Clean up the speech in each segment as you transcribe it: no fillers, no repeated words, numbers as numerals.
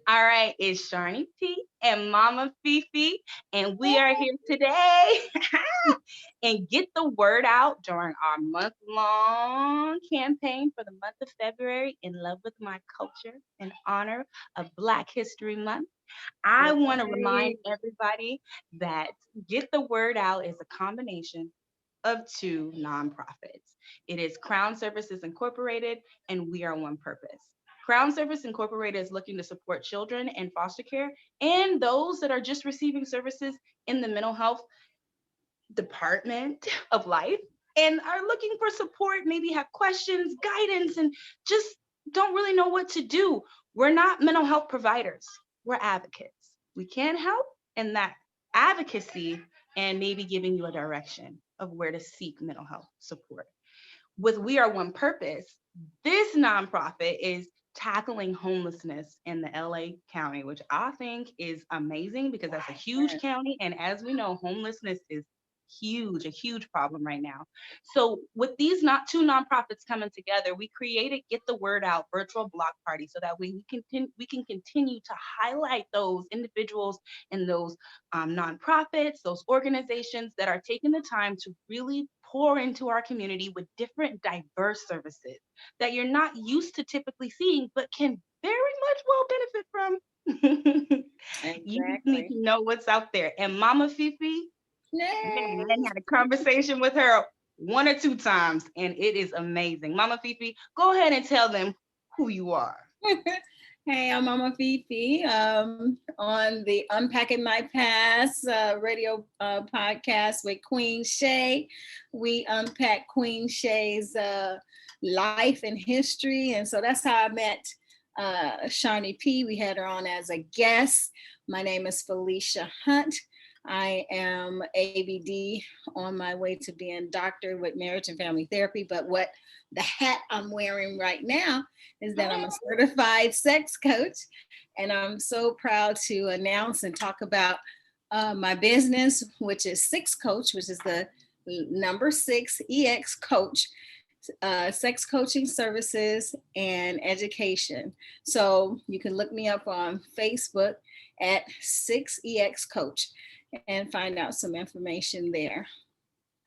All right, it's SharnyP and Mama Fifi, and we are here today and get the word out during our month-long campaign for the month of February in love with my culture in honor of Black History Month. I want to remind Yay. everybody that Get the Word Out is a combination of two nonprofits. It is Crown Services Incorporated and We Are One Purpose. Crown Service Incorporated is looking to support children in foster care and those that are just receiving services in the mental health department of life and are looking for support, maybe have questions, guidance, and just don't really know what to do. We're not mental health providers, we're advocates. We can help in that advocacy and maybe giving you a direction of where to seek mental health support. With We Are One Purpose, this nonprofit is tackling homelessness in the LA County, which I think is amazing because that's a huge county. And as we know, homelessness is huge, a huge problem right now. So with these not two nonprofits coming together, we created Get the Word Out virtual block party so that we can continue to highlight those individuals and those nonprofits, those organizations that are taking the time to really pour into our community with different diverse services that you're not used to typically seeing, but can very much well benefit from. You just need Exactly. to know what's out there. And Mama Fifi, man, I Yay. had a conversation with her one or two times, and it is amazing. Mama Fifi, go ahead and tell them who you are. Hey, I'm Mama Fifi on the Unpacking My Past radio podcast with Queen Shay. We unpack Queen Shay's life and history. And so that's how I met SharnyP. We had her on as a guest. My name is Felicia Hunt. I am ABD on my way to being doctor with marriage and family therapy. But what the hat I'm wearing right now is that I'm a certified sex coach. And I'm so proud to announce and talk about my business, which is Six Coach, which is the number six EX Coach, sex coaching services and education. So you can look me up on Facebook at 6EX Coach and find out some information there.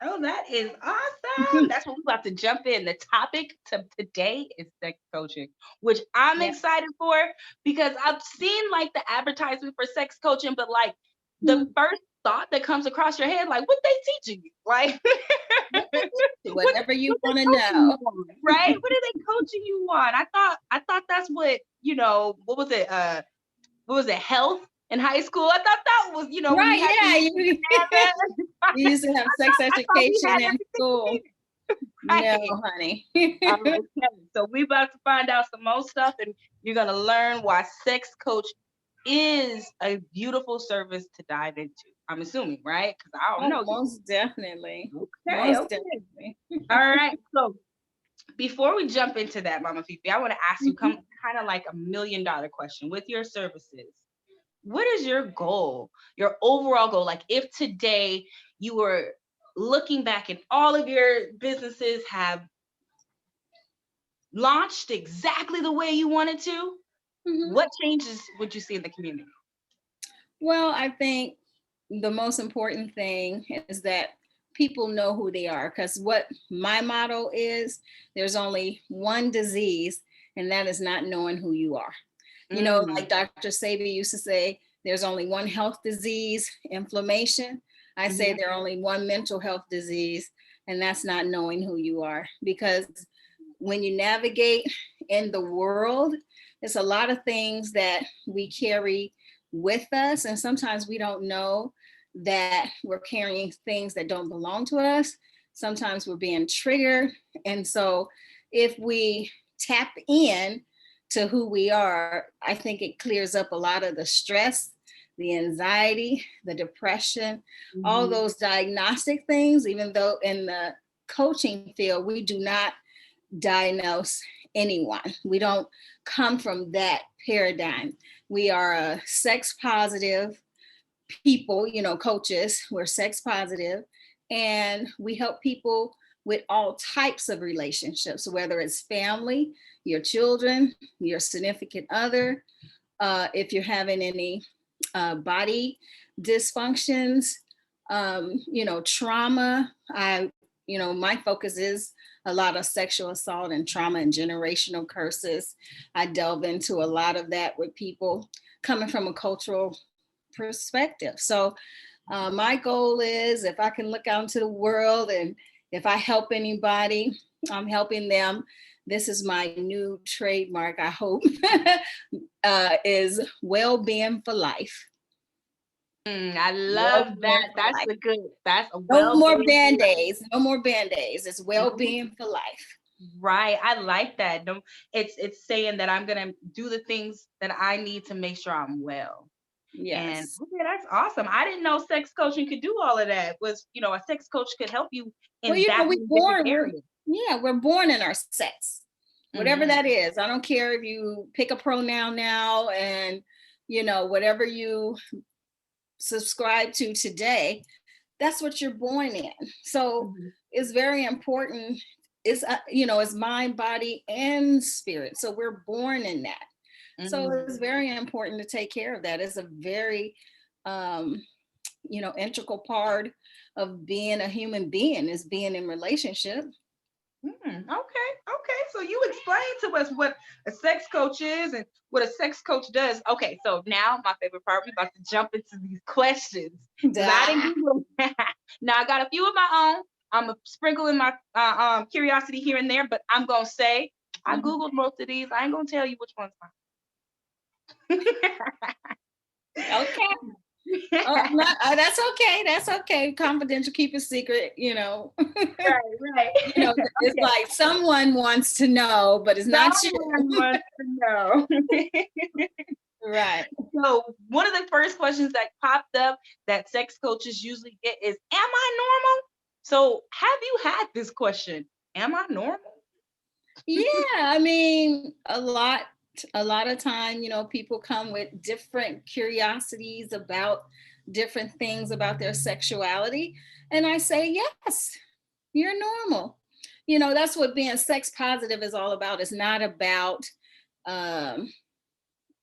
Oh, that is awesome. That's what we're about to jump in. The topic to today is sex coaching, which I'm Yeah. excited for because I've seen like the advertisement for sex coaching, but like the first thought that comes across your head, like what they teaching you? Like what Whatever you what they want to coaching you know. on, right? What are they coaching you on? I thought that's what, what was it? What was it, health in high school? I thought that was, when you Right, had to yeah. use the You, exam. you used to have sex I thought we education had in everything we school. needed. No, Right. honey. Okay. So we about to find out some more stuff, and you're gonna learn why sex coach is a beautiful service to dive into. I'm assuming, right? Because I don't Oh, know you. most definitely. Okay, Most okay. definitely. All right. So before we jump into that, Mama Fifi, I want to ask you Mhm. kind of like $1 million question with your services. What is your goal, your overall goal? Like if today you were looking back and all of your businesses have launched exactly the way you wanted to, Mhm. what changes would you see in the community? Well, I think the most important thing is that people know who they are because what my motto is there's only one disease, and that is not knowing who you are. You know, Mm, like Dr. Sabi used to say, there's only one health disease, inflammation. I say mhm, there are only one mental health disease, and that's not knowing who you are. Because when you navigate in the world, there's a lot of things that we carry with us, and sometimes we don't know that we're carrying things that don't belong to us. Sometimes we're being triggered. And so if we tap in to who we are, I think it clears up a lot of the stress, the anxiety, the depression, all mhm, those diagnostic things, even though in the coaching field, we do not diagnose anyone. We don't come from that paradigm. We are a sex positive people, you know, coaches, we're sex positive, and we help people with all types of relationships, whether it's family, your children, your significant other, if you're having any body dysfunctions, trauma. My focus is a lot of sexual assault and trauma and generational curses. I delve into a lot of that with people coming from a cultural perspective. So my goal is, if I can look out into the world and if I help anybody, I'm helping them. This is my new trademark, I hope, is well-being for life. I love that. That's a No more well-being. Band-Aids. No more Band-Aids. It's well-being for life. Right. I like that. It's saying that I'm gonna do the things that I need to make sure I'm well. And Yes. okay, that's awesome. I didn't know sex coaching could do all of that. Was, a sex coach could help you Well, in that many different areas. we're born in our sex, whatever Mhm. that is. I don't care if you pick a pronoun now and, whatever you subscribe to today, that's what you're born in. So Mhm. it's very important. It's mind, body, and spirit. So we're born in that. So Mhm. it's very important to take care of that. It's a very, integral part of being a human being, is being in relationship. Okay. So you explained to us what a sex coach is and what a sex coach does. Okay, so now my favorite part, we're about to jump into these questions because I didn't Google. Now I got a few of my own. I'm sprinkling my curiosity here and there, but I'm gonna say I Googled most of these. I ain't gonna tell you which one's mine. Okay. That's okay. That's okay. Confidential, keep it secret, Right. It's Okay. like someone wants to know, but it's not you. Someone wants to know. Right. So one of the first questions that popped up that sex coaches usually get is, am I normal? So have you had this question? Am I normal? Yeah, I mean, a lot of time, people come with different curiosities about different things about their sexuality. And I say, yes, you're normal. That's what being sex positive is all about. It's not about, um,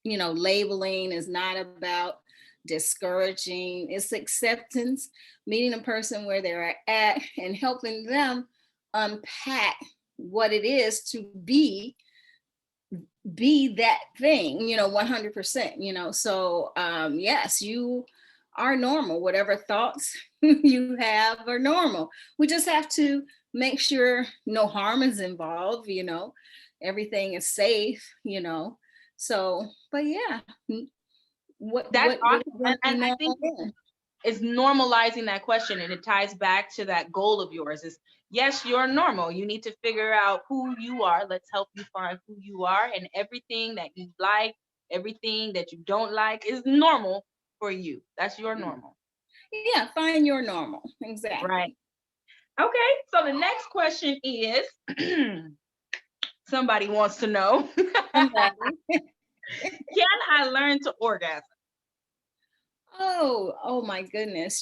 labeling, is not about discouraging. It's acceptance, meeting a person where they're at and helping them unpack what it is to be that thing, 100%. So yes, you are normal. Whatever thoughts you have are normal. We just have to make sure no harm is involved, everything is safe, so, but yeah, That's what awesome. is gonna be And I think normal then? it's normalizing that question, and it ties back to that goal of yours is, yes, you're normal. You need to figure out who you are. Let's help you find who you are, and everything that you like, everything that you don't like is normal for you. That's your normal. Yeah, find your normal. Right. Exactly. Okay, so the next question is somebody wants to know, Somebody. can I learn to orgasm? Oh my goodness.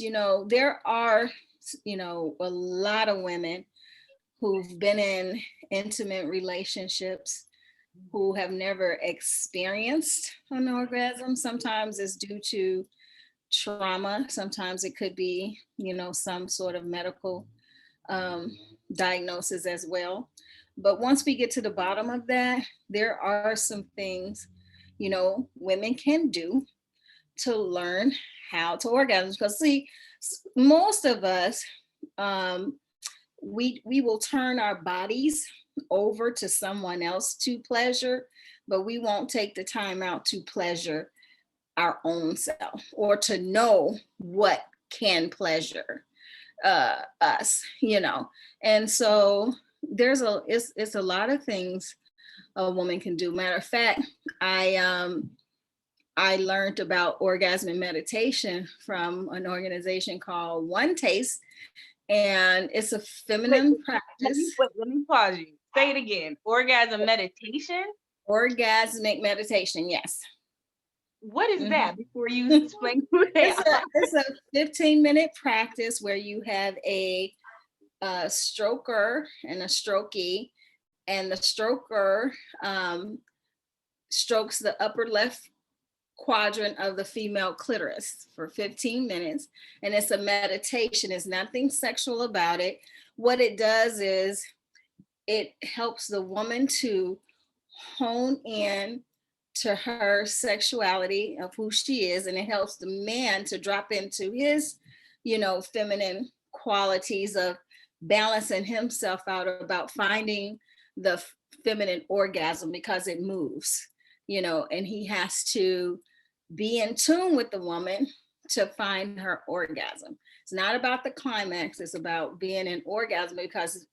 There are, a lot of women who've been in intimate relationships who have never experienced an orgasm. Sometimes it's due to trauma. Sometimes it could be, some sort of medical um, diagnosis as well. But once we get to the bottom of that, there are some things, women can do to learn how to orgasm. Because see, most of us, um, we will turn our bodies over to someone else to pleasure, but we won't take the time out to pleasure our own self or to know what can pleasure us, and so it's a lot of things a woman can do. Matter of fact, I learned about orgasm and meditation from an organization called One Taste, and it's a Wait, feminine practice. let me pause you. Say it again. Orgasm meditation. Orgasmic meditation, yes. What is Mhm. that before you explain who they It's are? a 15-minute practice where you have a stroker and a strokee, and the stroker strokes the upper left quadrant of the female clitoris for 15 minutes. And it's a meditation. There's nothing sexual about it. What it does is it helps the woman to hone in to her sexuality of who she is, and it helps the man to drop into his, feminine qualities of balancing himself out, about finding the feminine orgasm, because it moves, and he has to be in tune with the woman to find her orgasm. It's not about the climax, it's about being in orgasm, because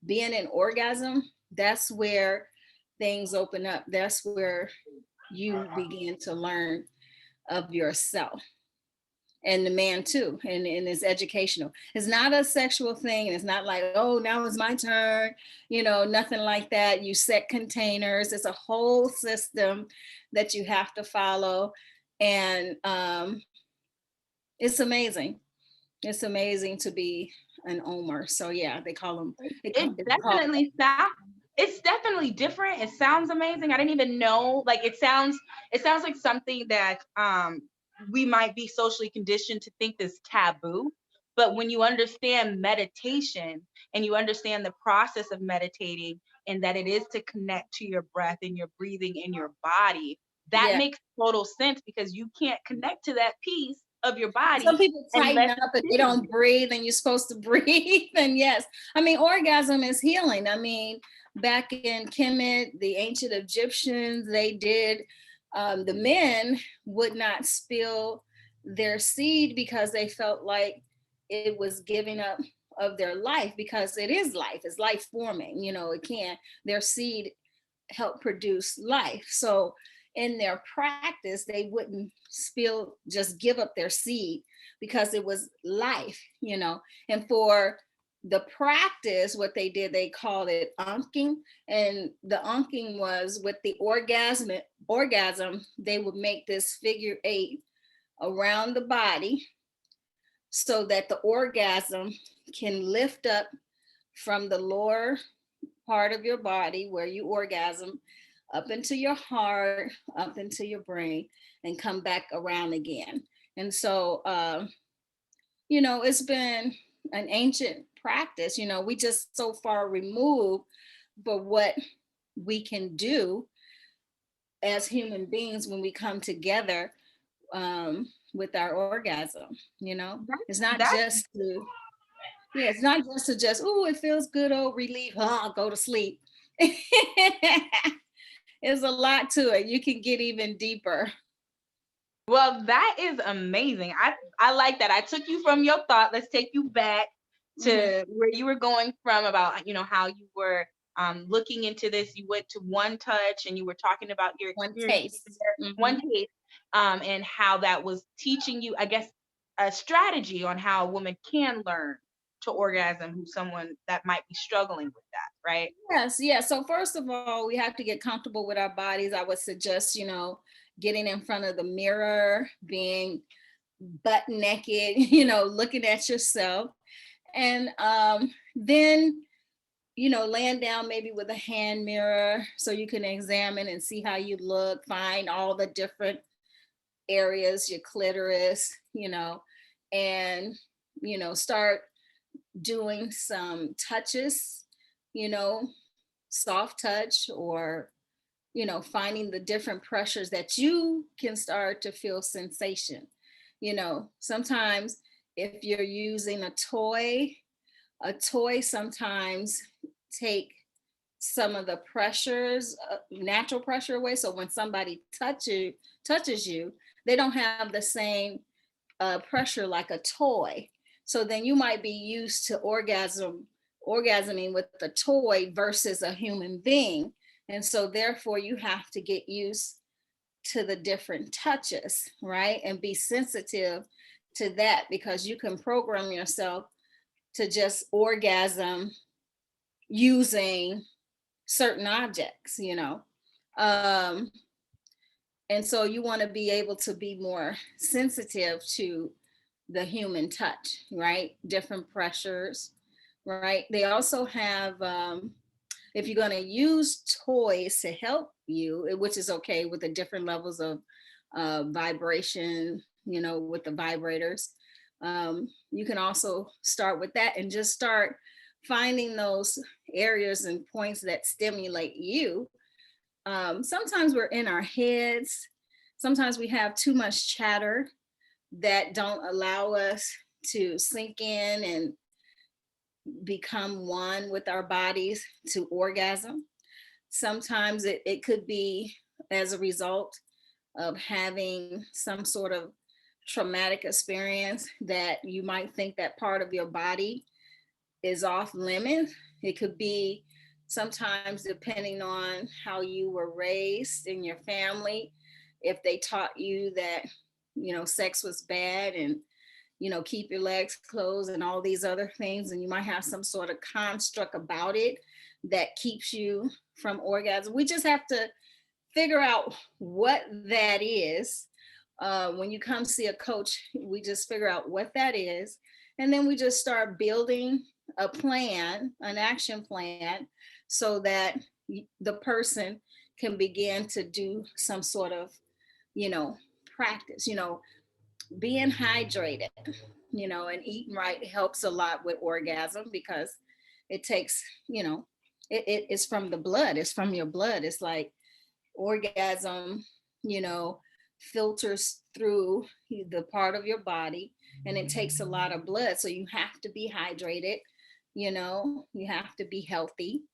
being in orgasm, that's where things open up. That's where you begin to learn of yourself, and the man too. And it's educational. It's not a sexual thing. And it's not like, oh, now it's my turn, nothing like that. You set containers. It's a whole system that you have to follow. And it's amazing. It's amazing to be an Omer. So yeah, they call them. It's definitely different. It sounds amazing. I didn't even know. Like it sounds like something that we might be socially conditioned to think is taboo. But when you understand meditation and you understand the process of meditating, and that it is to connect to your breath and your breathing in your body, that makes total sense, because you can't connect to that piece of your body. Some people tighten up and they don't breathe, and you're supposed to breathe. And yes, I mean, orgasm is healing. I mean, back in Kemet, the ancient Egyptians, they did, the men would not spill their seed because they felt like it was giving up of their life, because it is life, it's life forming, their seed help produce life. So in their practice, they wouldn't just give up their seed, because it was life, and for the practice, what they did, they called it anking. And the anking was with the orgasm, they would make this figure 8 around the body, so that the orgasm can lift up from the lower part of your body where you orgasm, up into your heart, up into your brain, and come back around again. And so, it's been an ancient practice. We just so far removed, but what we can do as human beings when we come together with our orgasm, it's not just to, it's not just to just, oh, it feels good, oh, relief, I'll go to sleep. There's a lot to it. You can get even deeper. Well, that is amazing. I like that. I took you from your thought. Let's take you back to where you were going from, about, how you were looking into this. You went to one touch and you were talking about your experience. One taste, and how that was teaching you, I guess, a strategy on how a woman can learn to orgasm, who's someone that might be struggling with that, right? Yes, yeah. So first of all, we have to get comfortable with our bodies. I would suggest, getting in front of the mirror, being butt naked, looking at yourself. And then, laying down maybe with a hand mirror, so you can examine and see how you look, find all the different areas, your clitoris, and, start doing some touches, soft touch, or, finding the different pressures that you can start to feel sensation. Sometimes if you're using a toy sometimes take some of the pressures, natural pressure away. So when somebody touches you, they don't have the same pressure like a toy. So then you might be used to orgasming with a toy versus a human being. And so therefore you have to get used to the different touches, right? And be sensitive to that, because you can program yourself to just orgasm using certain objects, and so you want to be able to be more sensitive to the human touch, right? Different pressures, right? They also have, if you're going to use toys to help you, which is okay with the different levels of vibration, with the vibrators. You can also start with that and just start finding those areas and points that stimulate you. Sometimes we're in our heads. Sometimes we have too much chatter that don't allow us to sink in and become one with our bodies to orgasm. Sometimes it could be as a result of having some sort of traumatic experience that you might think that part of your body is off limits. It could be sometimes depending on how you were raised in your family, if they taught you that, sex was bad and, keep your legs closed and all these other things, and you might have some sort of construct about it that keeps you from orgasm. We just have to figure out what that is. When you come see a coach, we just figure out what that is. And then we just start building a plan, an action plan, so that the person can begin to do some sort of, practice, being hydrated, and eating right helps a lot with orgasm because it takes, it's from the blood, it's from your blood. It's like orgasm, filters through the part of your body and it takes a lot of blood. So you have to be hydrated, you have to be healthy.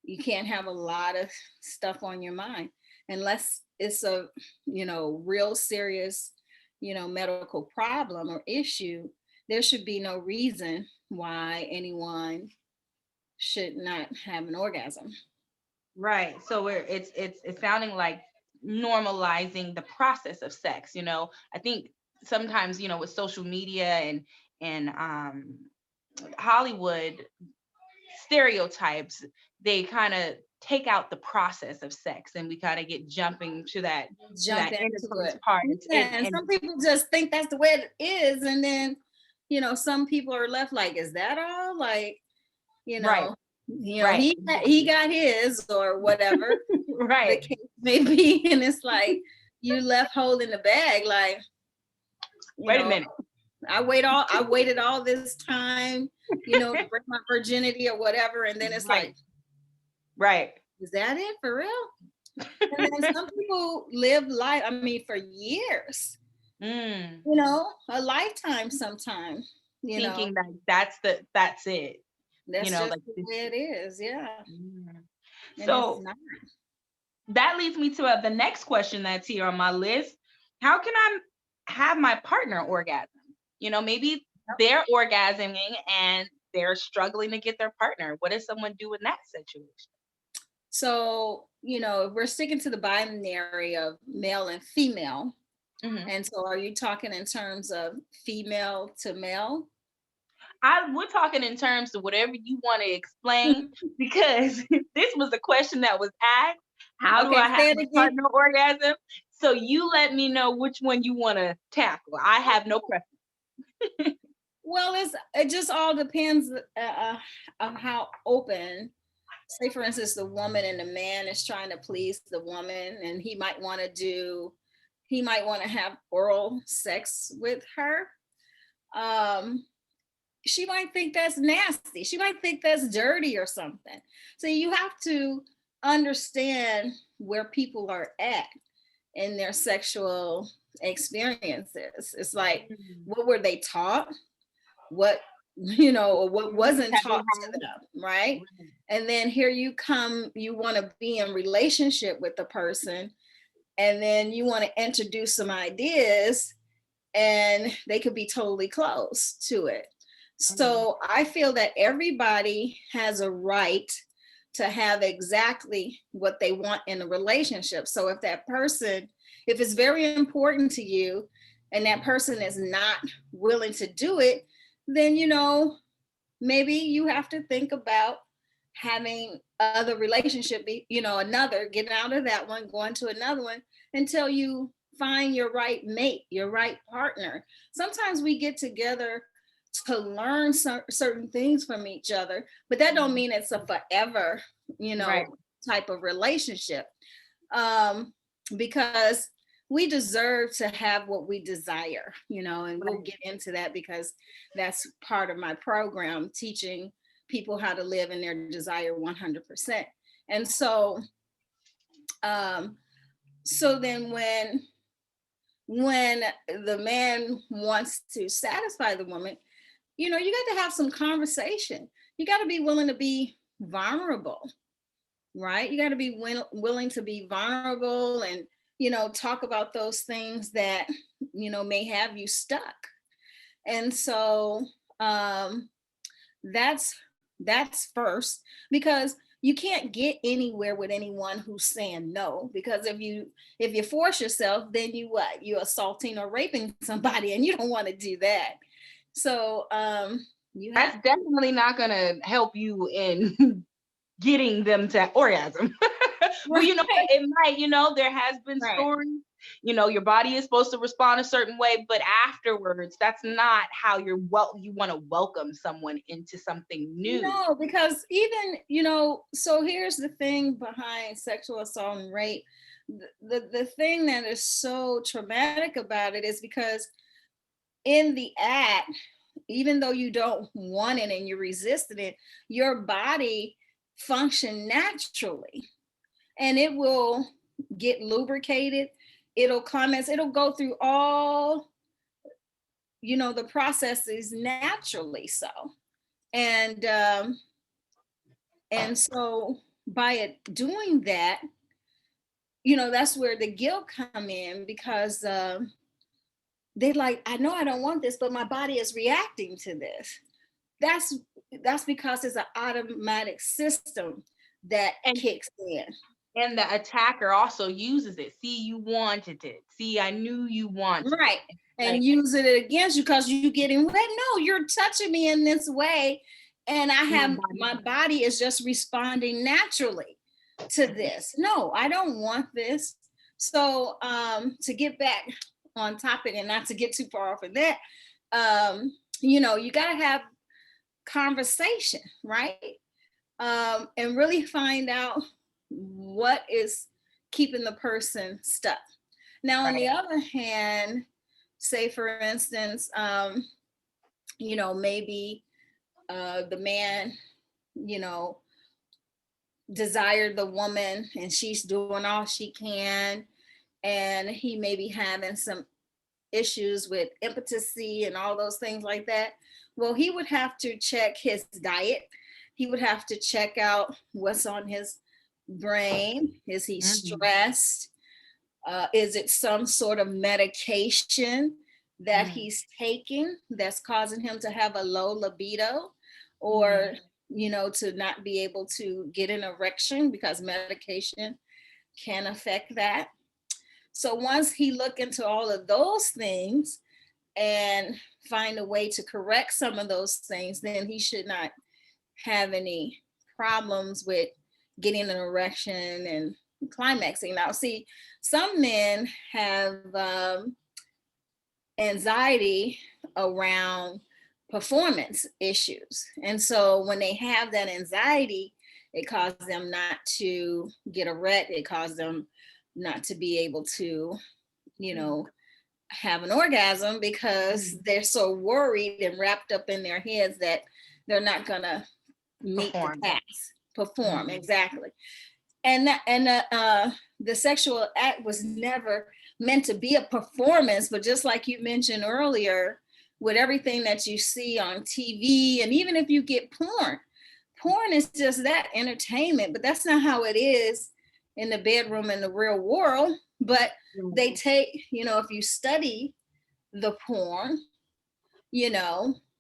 You can't have a lot of stuff on your mind unless it's a, real serious, medical problem or issue. There should be no reason why anyone should not have an orgasm. Right. So it's sounding like normalizing the process of sex. I think sometimes, with social media and Hollywood stereotypes, they kind of take out the process of sex and we kind of get jumping to that Into intercourse it. part. Yeah, and some people just think that's the way it is. And then, some people are left like, is that all? Like, Right. He got his or whatever. Right. The case may be. And it's like you left holding the bag, like, wait a minute. I waited all this time, to break my virginity or whatever. And then it's like, right. Is that it for real? And then some people live life, for years, a lifetime sometimes, thinking that that's it. That's just like the way it is. Yeah. So that leads me to the next question that's here on my list. How can I have my partner orgasm? Maybe they're orgasming and they're struggling to get their partner. What does someone do in that situation? So, if we're sticking to the binary of male and female, and so are you talking in terms of female to male? We're talking in terms of whatever you want to explain, because this was a question that was asked. How do I have a partner orgasm? So you let me know which one you want to tackle. I have no preference. Well, it just all depends on how open. Say, for instance, the woman and the man is trying to please the woman, and he might want to have oral sex with her. She might think that's nasty. She might think that's dirty or something. So you have to understand where people are at in their sexual experiences. It's like, what were they taught? What wasn't taught to them, right? And then here you come, you want to be in relationship with the person, and then you want to introduce some ideas, and they could be totally closed to it. So I feel that everybody has a right to have exactly what they want in a relationship. So if it's very important to you and that person is not willing to do it, then, maybe you have to think about having other relationship, getting out of that one, going to another one until you find your right mate, your right partner. Sometimes we get together to learn certain things from each other, but that don't mean it's a forever, type of relationship. Because we deserve to have what we desire, and we'll get into that because that's part of my program, teaching people how to live in their desire 100%. And so, so then when the man wants to satisfy the woman, you got to have some conversation. You got to be willing to be vulnerable, right? You got to be willing to be vulnerable and, talk about those things that, may have you stuck. And so that's first, because you can't get anywhere with anyone who's saying no, because if you force yourself, then you're assaulting or raping somebody, and you don't want to do that. So that's definitely not going to help you in getting them to orgasm. Well, it might, there has been stories, your body is supposed to respond a certain way, but afterwards, that's not how you want to welcome someone into something new. No, because even, so here's the thing behind sexual assault and rape. The thing that is so traumatic about it is because in the act, even though you don't want it and you're resisting it, your body function naturally, and it will get lubricated. It'll cleanse. It'll go through all, the processes naturally. So, and so by it doing that, that's where the guilt come in, because they like, I know I don't want this, but my body is reacting to this. That's because it's an automatic system that kicks in. And the attacker also uses it. See, you wanted it. See, I knew you wanted it. Right. And use it against you because you're getting wet. No, you're touching me in this way. And my body is just responding naturally to this. No, I don't want this. So to get back on topic and not to get too far off of that, you got to have conversation, right? And really find out what is keeping the person stuck. Now, on the other hand, say for instance, maybe the man, desired the woman and she's doing all she can, and he may be having some issues with impotency and all those things like that. Well, he would have to check his diet. He would have to check out what's on his brain. Is he stressed? Is it some sort of medication that he's taking that's causing him to have a low libido, or to not be able to get an erection, because medication can affect that. So once he look into all of those things and find a way to correct some of those things, then he should not have any problems with getting an erection and climaxing. Now, see, some men have anxiety around performance issues. And so when they have that anxiety, it causes them not to get erect. It causes them not to be able to, have an orgasm, because they're so worried and wrapped up in their heads that they're not gonna meet the task. Perform, exactly. And the sexual act was never meant to be a performance, but just like you mentioned earlier, with everything that you see on TV, and even if you get porn is just that, entertainment, but that's not how it is in the bedroom in the real world. But they take, if you study the porn,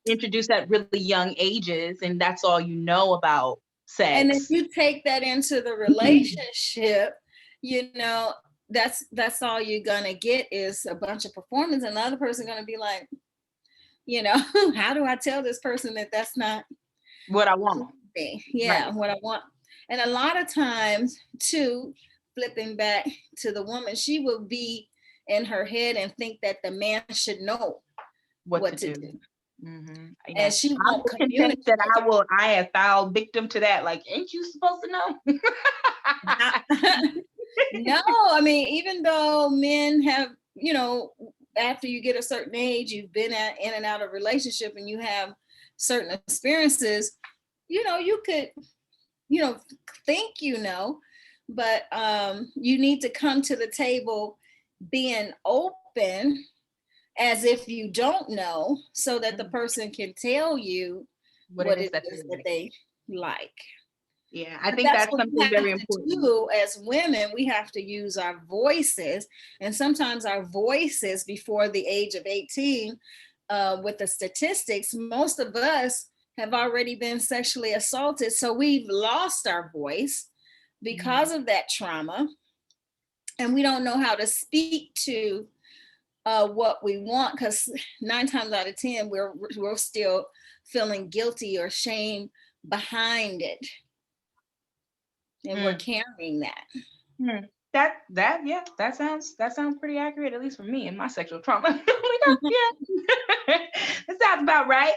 introduce at really young ages, and that's all you know about sex. And if you take that into the relationship, that's all you're gonna get is a bunch of performance, and the other person gonna be like, how do I tell this person that that's not what I want? Yeah, right. What I want. And a lot of times, too, flipping back to the woman, she will be in her head and think that the man should know what to do. Mm-hmm. And she won't communicate. That I have found victim to that. Like, ain't you supposed to know? No, I mean, even though men have, after you get a certain age, you've been in and out of relationship and you have certain experiences, you could, think, but you need to come to the table being open as if you don't know, so that the person can tell you what it is that they like. Yeah, I But think that's that's what we something have very to important. do as women. We have to use our voices, and sometimes our voices before the age of 18, with the statistics, most of us have already been sexually assaulted. So we've lost our voice because of that trauma, and we don't know how to speak to what we want, because 9 times out of 10 we're still feeling guilty or shame behind it, and we're carrying that. That sounds pretty accurate, at least for me and my sexual trauma. Yeah, that sounds about right.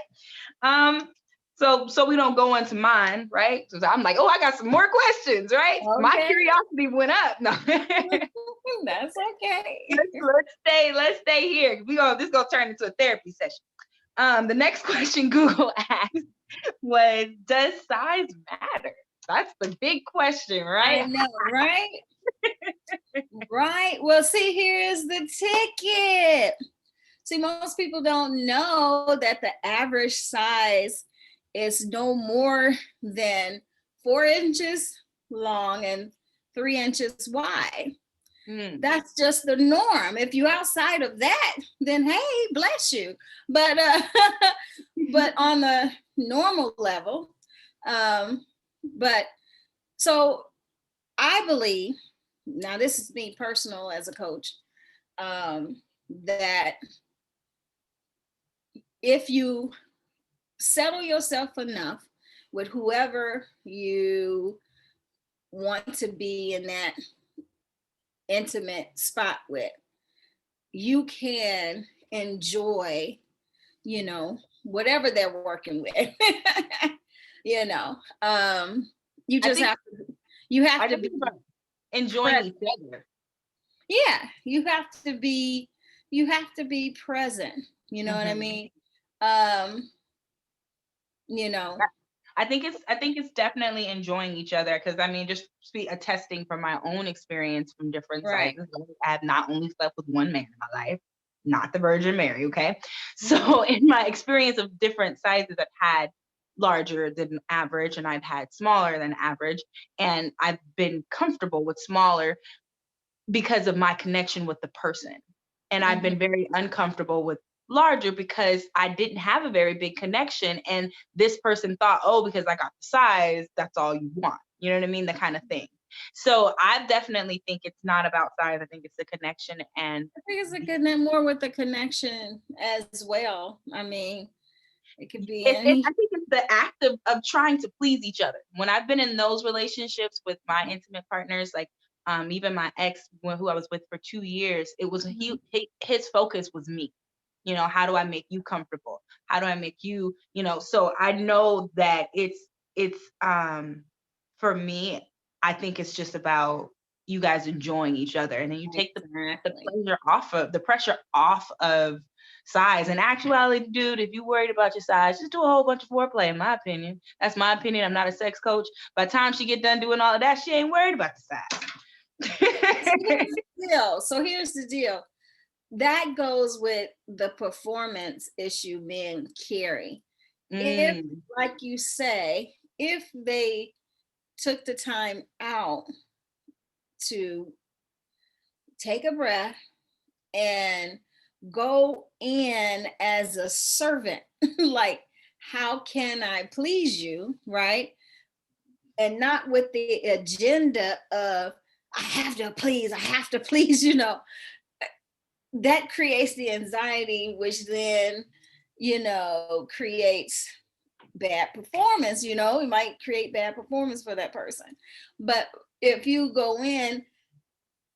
So we don't go into mine, right? So I'm like, oh, I got some more questions, right? Okay. My curiosity went up. No. That's okay. Let's stay here. This is gonna turn into a therapy session. The next question Google asked was, does size matter? That's the big question, right? I know, right? Right. Well, see, here's the ticket. See, most people don't know that the average size is no more than 4 inches long and 3 inches wide. That's just the norm. If you're outside of that, then hey, bless you. But but on the normal level, but so I believe, now this is me personal as a coach, that if you settle yourself enough with whoever you want to be in that intimate spot with, you can enjoy, whatever they're working with. You just have to be enjoying each other. Yeah, you have to be present. You know what I mean? I think it's definitely enjoying each other, because I mean, just attesting from my own experience from different sizes. I have not only slept with one man in my life, not the Virgin Mary, okay? So in my experience of different sizes, I've had larger than average and I've had smaller than average, and I've been comfortable with smaller because of my connection with the person. And I've been very uncomfortable with larger because I didn't have a very big connection. And this person thought, oh, because I got the size, that's all you want. You know what I mean? The kind of thing. So I definitely think it's not about size. I think it's the connection. And I think it's more with the connection as well. I mean, it could be I think it's the act of trying to please each other. When I've been in those relationships with my intimate partners, like even my ex, who I was with for 2 years, it was his focus was me. How do I make you comfortable? How do I make you, so I know that it's for me, I think it's just about you guys enjoying each other, and then you take the pressure off of size. In actuality, dude, if you're worried about your size, just do a whole bunch of foreplay, in my opinion. That's my opinion. I'm not a sex coach. By the time she get done doing all of that, she ain't worried about the size. So here's the deal. That goes with the performance issue men carry. If, like you say, if they took the time out to take a breath and go in as a servant, like, how can I please you, right? And not with the agenda of, I have to please, that creates the anxiety, which then, creates bad performance. It might create bad performance for that person. But if you go in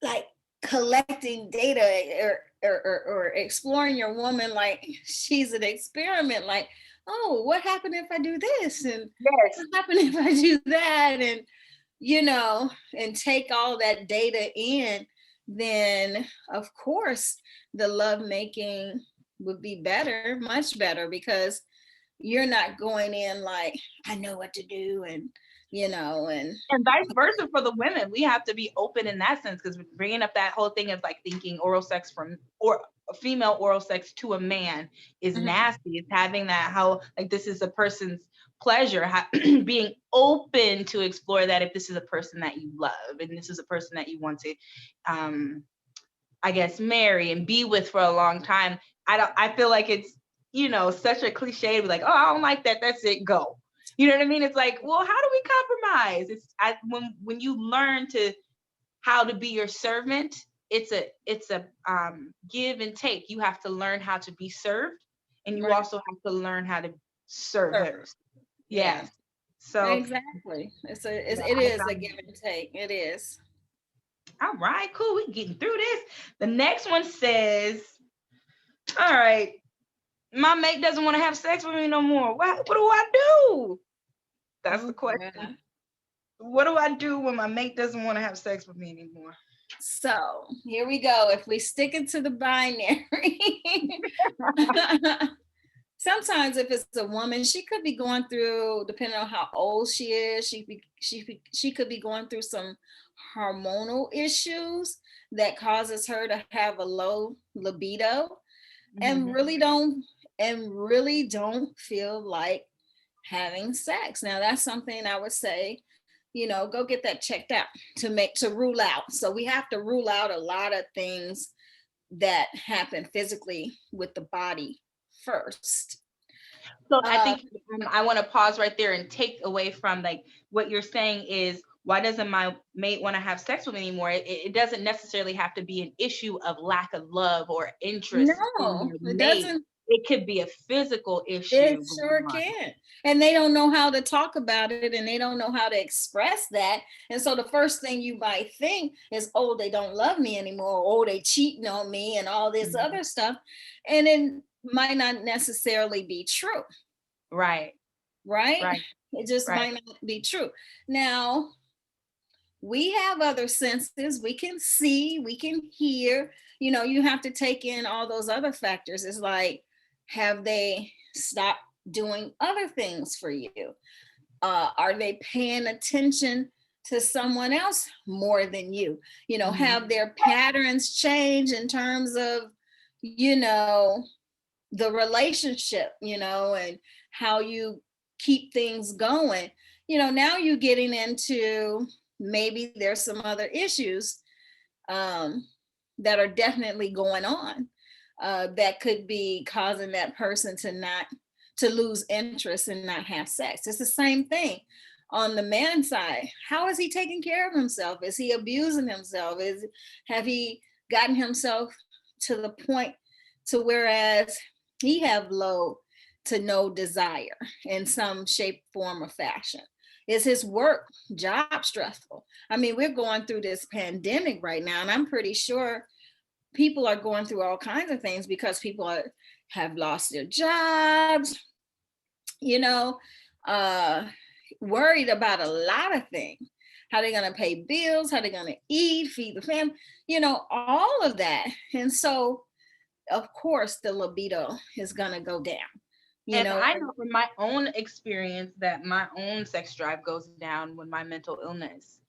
like collecting data or exploring your woman like she's an experiment, like, oh, what happened if I do this, and what happened if I do that, and and take all that data in, then of course the lovemaking would be better, much better, because you're not going in like, I know what to do, And vice versa for the women. We have to be open in that sense, because bringing up that whole thing of like thinking oral sex from or female oral sex to a man is Mhm. nasty. It's having that how like this is a person's pleasure, being open to explore that if this is a person that you love and this is a person that you want to, I guess, marry and be with for a long time. I feel like it's such a cliche to be like, oh, I don't like that. That's it. Go. You know what I mean? It's like, well, how do we compromise? When you learn to how to be your servant, it's a give and take. You have to learn how to be served, and you Right. also have to learn how to serve Sure. others. Yeah, Yes. So exactly. yeah, It I is a found give and take. It is. all right, cool. We getting through this. The next one says, all right, my mate doesn't want to have sex with me no more. What do I do? That's the Oh, yeah. question. What do I do when my mate doesn't want to have sex with me anymore? So here we go. If we stick it to the binary, sometimes if it's a woman, she could be going through, depending on how old she is, she could be going through some hormonal issues that causes her to have a low libido and Mhm. really don't feel like having sex. Now that's something I would say, go get that checked out to rule out. So we have to rule out a lot of things that happen physically with the body first. So I Uh, think I want to pause right there and take away from like what you're saying is, why doesn't my mate want to have sex with me anymore? It doesn't necessarily have to be an issue of lack of love or interest in no, your it mate. doesn't. It could be a physical It issue going sure on. can. And they don't know how to talk about it and they don't know how to express that. And so the first thing you might think is, oh, they don't love me anymore. Oh, they cheating on me and all this Mhm. other stuff. And it might not necessarily be true, Right, right? right, It just right. might not be true. Now, we have other senses. We can see, we can hear. You have to take in all those other factors. It's like, have they stopped doing other things for you? Are they paying attention to someone else more than you? Mhm. Have their patterns changed in terms of, the relationship, and how you keep things going? Now you're getting into, maybe there's some other issues um, that are definitely going on that could be causing that person to lose interest and not have sex. It's the same thing on the man side. How is he taking care of himself? Is he abusing himself? Have he gotten himself to the point to whereas he have low to no desire in some shape, form, or fashion? Is his work job stressful? I mean, we're going through this pandemic right now, and I'm pretty sure people are going through all kinds of things because have lost their jobs, you know, uh, worried about a lot of things. How they're going to pay bills, how they're going to eat, feed the family, all of that. And so, of course, the libido is going to go down, you And know. I know from my own experience that my own sex drive goes down when my mental illness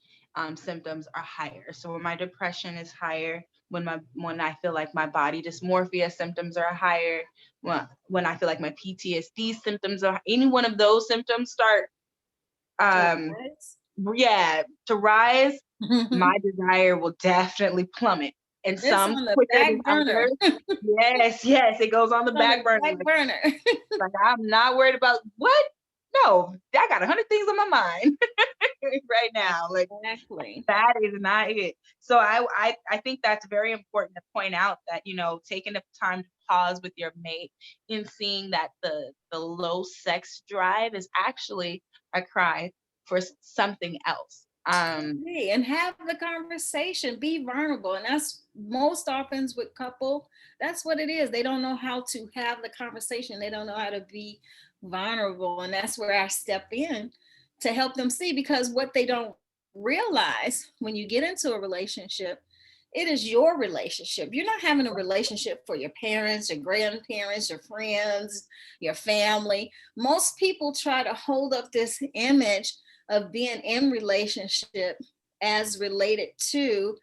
symptoms are higher. So when my depression is higher, when I feel like my body dysmorphia symptoms are higher, when I feel like my PTSD symptoms are, any one of those symptoms start To um rise. yeah to rise, my desire will definitely plummet, and It's some on the quicker than back burner. others. Yes, yes, it goes on the On back the burner. back burner. Like I'm not worried about what. No, I got 100 things on my mind right now. Like Exactly. that is not it. So I think that's very important to point out that taking the time to pause with your mate and seeing that the low sex drive is actually a cry for something else. And have the conversation, be vulnerable. And that's most often with couple, that's what it is. They don't know how to have the conversation. They don't know how to be vulnerable. And that's where I step in to help them see, because what they don't realize when you get into a relationship, it is your relationship. You're not having a relationship for your parents, your grandparents, your friends, your family. Most people try to hold up this image of being in relationship as related to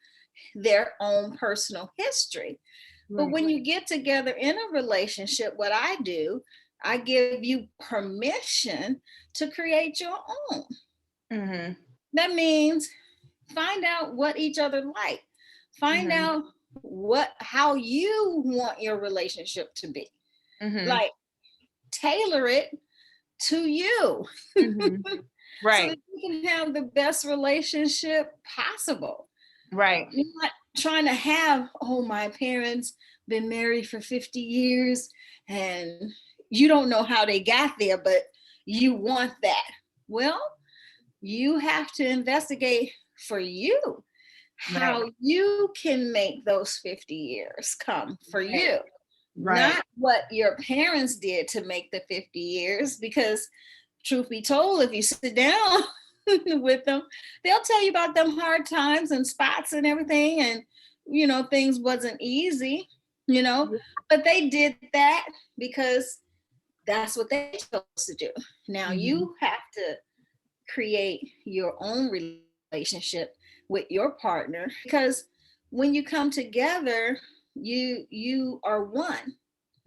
their own personal history. But Right. when you get together in a relationship, what I do, I give you permission to create your own. Mm-hmm. That means find out what each other like. Find Mm-hmm. out how you want your relationship to be. Mm-hmm. Like tailor it to you Mm-hmm. so Right. that you can have the best relationship possible. Right. You're not trying to have, oh, my parents been married for 50 years and you don't know how they got there, but you want that. Well, you have to investigate for you Right. how you can make those 50 years come for Right. you, Right. not what your parents did to make the 50 years. Because, truth be told, if you sit down with them, they'll tell you about them hard times and spots and everything. And, things wasn't easy, but they did that because that's what they chose to do. Now Mm-hmm. you have to create your own relationship with your partner, because when you come together, you are one.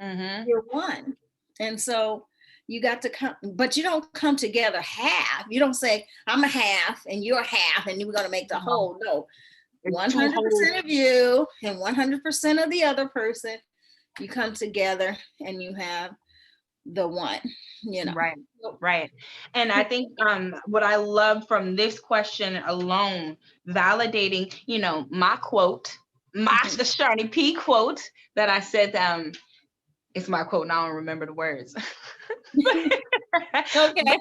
Mm-hmm. You're one. And so you got to come, but you don't come together half. You don't say, I'm a half and you're a half and we're going to make the whole. No, It's two whole. 100% of you and 100% of the other person. You come together and you have the one, Right. Right. And I think what I love from this question alone, validating, my quote, my Mhm. SharnyP quote that I said, it's my quote and I don't remember the words. Okay. But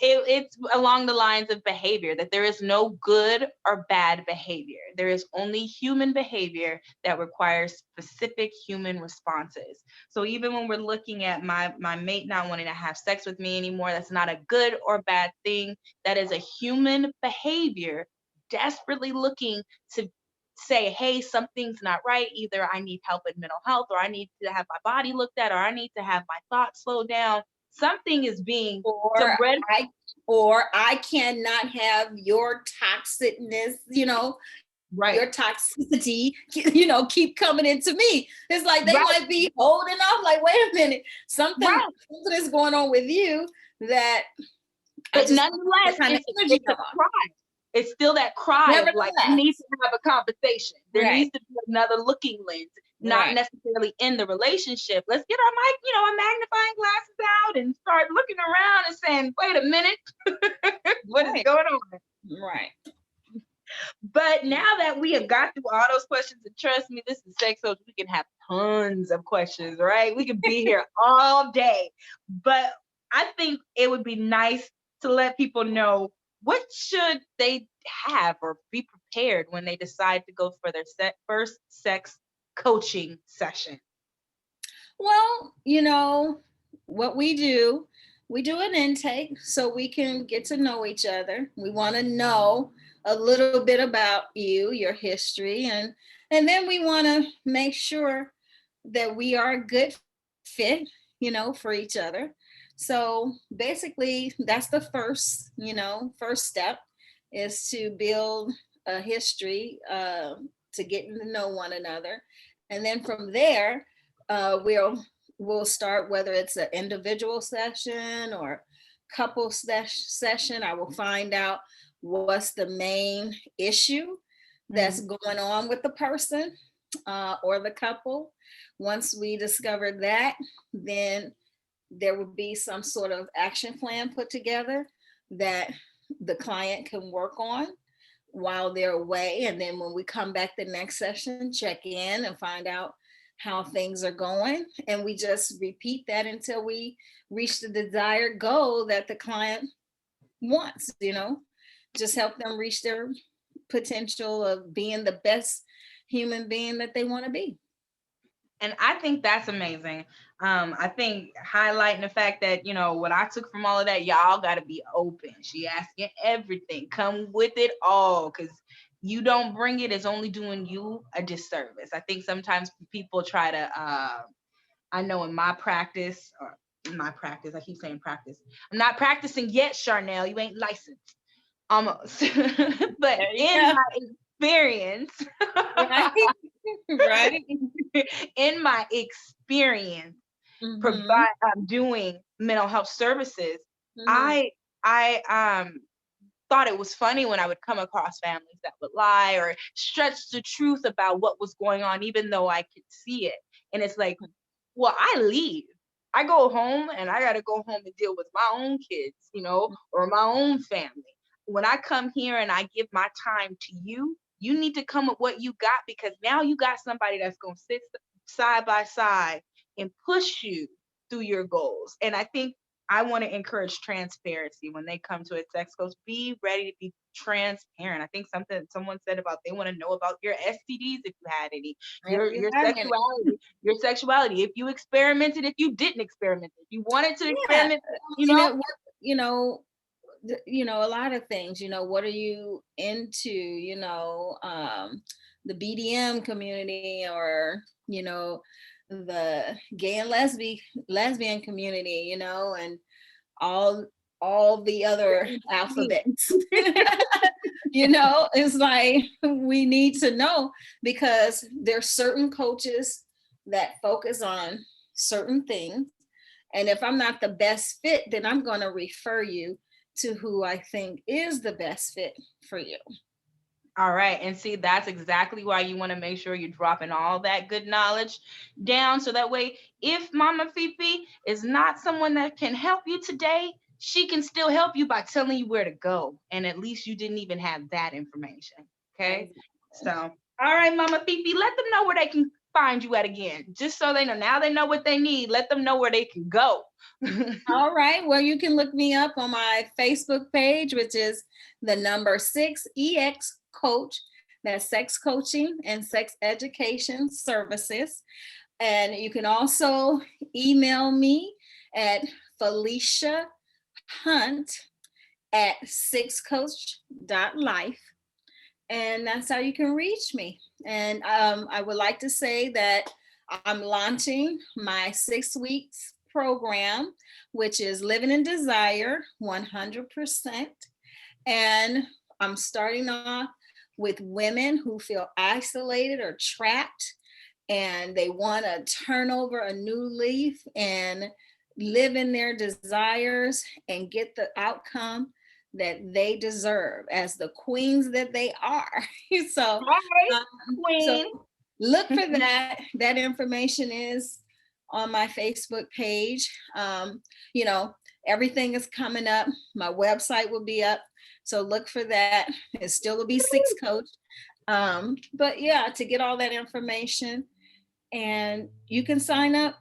it's along the lines of behavior, that there is no good or bad behavior. There is only human behavior that requires specific human responses. So even when we're looking at my mate not wanting to have sex with me anymore, that's not a good or bad thing. That is a human behavior desperately looking to say, hey, something's not right. Either I need help in mental health, or I need to have my body looked at, or I need to have my thoughts slowed down. Something is being, some or red. I or I cannot have your toxicness, Right. your toxicity, keep coming into me. It's like they Right. might be holding off, like, wait a minute, something, Right. something is going on with you that I But just want that nonetheless, kind of energy it's a off. cry. It's still that cry of like, we need Nevertheless, to have a conversation. There right, needs to be another looking lens, not right, necessarily in the relationship. Let's get our our magnifying glasses out and start looking around and saying, wait a minute, what is right, going on? right. But now that we have got through all those questions, and trust me, this is Sex Coach, we can have tons of questions, right? We could be here all day. But I think it would be nice to let people know, what should they have or be prepared when they decide to go for their first sex coaching session. Well, what we do an intake so we can get to know each other. We want to know a little bit about you, your history, and then we want to make sure that we are a good fit, for each other. So basically, that's the first step, is to build a history, to getting to know one another. And then from there, we'll start, whether it's an individual session or couple session. I will find out what's the main issue that's going on with the person, or the couple. Once we discover that, then there will be some sort of action plan put together that the client can work on while they're away. And then when we come back the next session, check in and find out how things are going. And we just repeat that until we reach the desired goal that the client wants, just help them reach their potential of being the best human being that they want to be. And I think that's amazing. I think highlighting the fact that, what I took from all of that, y'all got to be open. She asking everything, come with it all, because you don't bring it, it's only doing you a disservice. I think sometimes people try to, I know in my practice, I keep saying practice. I'm not practicing yet, Charnel, you ain't licensed. Almost. But There you in go. my experience, Right. Right. in my experience, Mm-hmm. provide doing mental health services, Mm-hmm. I thought it was funny when I would come across families that would lie or stretch the truth about what was going on, even though I could see it. And it's like, well, I leave. I go home and I got to go home and deal with my own kids, or my own family. When I come here and I give my time to you, you need to come with what you got, because now you got somebody that's going to sit side by side and push you through your goals. And I think I want to encourage transparency when they come to a sex coach. Be ready to be transparent. I think someone said about they want to know about your STDs if you had any, If your you your have any. sexuality, if you experimented, if you didn't experiment, if you wanted to Yeah. experiment, you You know. know, you know, a lot of things, what are you into, the BDM community, or, the gay and lesbian community, and all all the other alphabets. It's like we need to know, because there's certain coaches that focus on certain things, and if I'm not the best fit, then I'm going to refer you to who I think is the best fit for you. All right. And see, that's exactly why you want to make sure you're dropping all that good knowledge down. So that way, if Mama Fifi is not someone that can help you today, she can still help you by telling you where to go. And at least you didn't even have that information. Okay. Exactly. So, all right, Mama Fifi, let them know where they can find you at again. Just so they know. Now they know what they need. Let them know where they can go. All right. Well, you can look me up on my Facebook page, which is the number 6EX Coach. That's sex coaching and sex education services. And you can also email me at Felicia Hunt at sixcoach.life. And that's how you can reach me. And I would like to say that I'm launching my 6 weeks program, which is Living in Desire 100%. And I'm starting off with women who feel isolated or trapped, and they want to turn over a new leaf and live in their desires and get the outcome that they deserve as the queens that they are. so, Hi, so Queen. look for that. That information is on my Facebook page. You know, everything is coming up. My website will be up. So look for that. It still will be Six Coach. But yeah, to get all that information, and you can sign up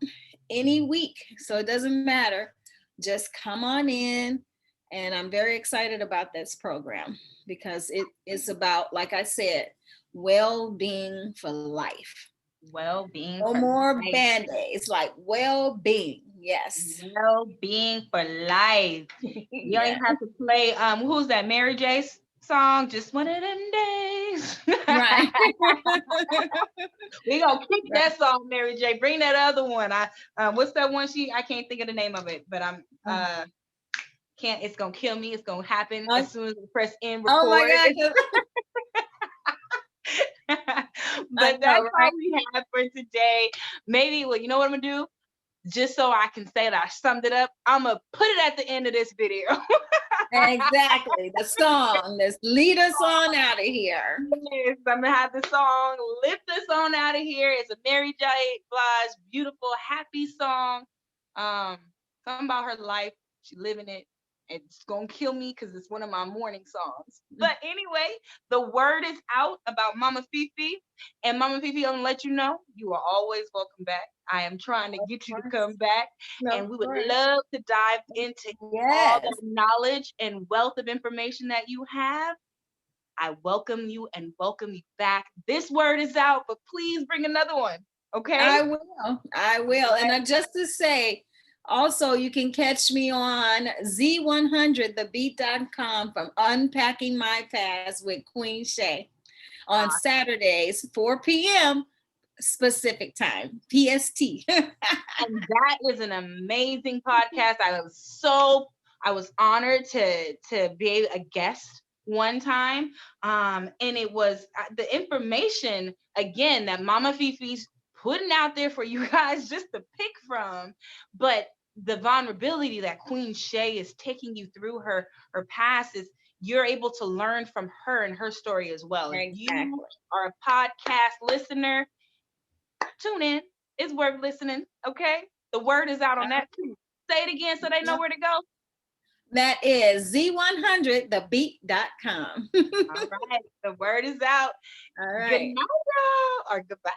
any week. So it doesn't matter. Just come on in. And I'm very excited about this program because it is about, like I said, well-being for life. Well-being No for more life. band-aids, like well-being. Yes. Well-being for life. You don't Yeah. even have to play who's that Mary J song? Just one of them days. Right. We gonna keep Right. that song, Mary J. Bring that other one. What's that one I can't think of the name of it, but I'm can't it's gonna kill me. It's gonna happen as soon as we press end Oh my record. God. I But know, that's all right? we have for today. Maybe, well, you know what I'm gonna do? Just so I can say that I summed it up, I'm gonna put it at the end of this video. Exactly. The song. Let's lead us on out of here. Yes, I'm gonna have the song "Lift Us On Out of Here." It's a Mary J. Blige, beautiful, happy song. Um, something about her life. She living it. It's gonna kill me because it's one of my morning songs. But anyway, the word is out about Mama Fifi, and Mama Fifi, I'm gonna let you know you are always welcome back. I am trying to Of get you to course. come back, Of and we would course. love to dive into all Yes. the knowledge and wealth of information that you have. I welcome you and welcome you back. This word is out, but please bring another one. Okay. I will. And just to say, also, you can catch me on Z100thebeat.com from Unpacking My Past with Queen Shay on Saturdays, 4 p.m. specific time, PST. And that is an amazing podcast. I was honored to be a guest one time. And it was the information again that Mama Fifi's putting out there for you guys just to pick from, but the vulnerability that Queen Shay is taking you through her past is you're able to learn from her and her story as well. If you are a podcast listener, tune in. It's worth listening. Okay. The word is out on that too. Say it again so they know where to go. That is Z100thebeat.com. All right. The word is out. All right. Good night, y'all. Or goodbye.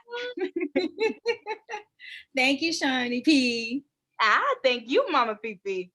Thank you, SharnyP. Thank you, Mama Fifi.